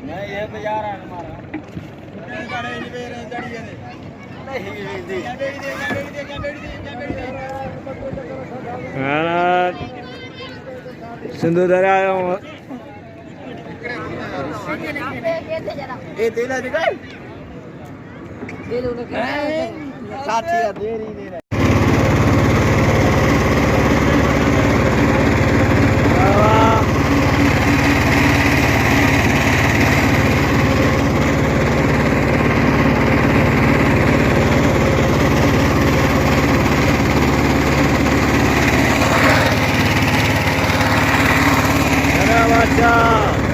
नहीं ये तो यार है हमारा सिंधु दरिया ये तेला दिखा साथी यार दे रही दे रहा Baca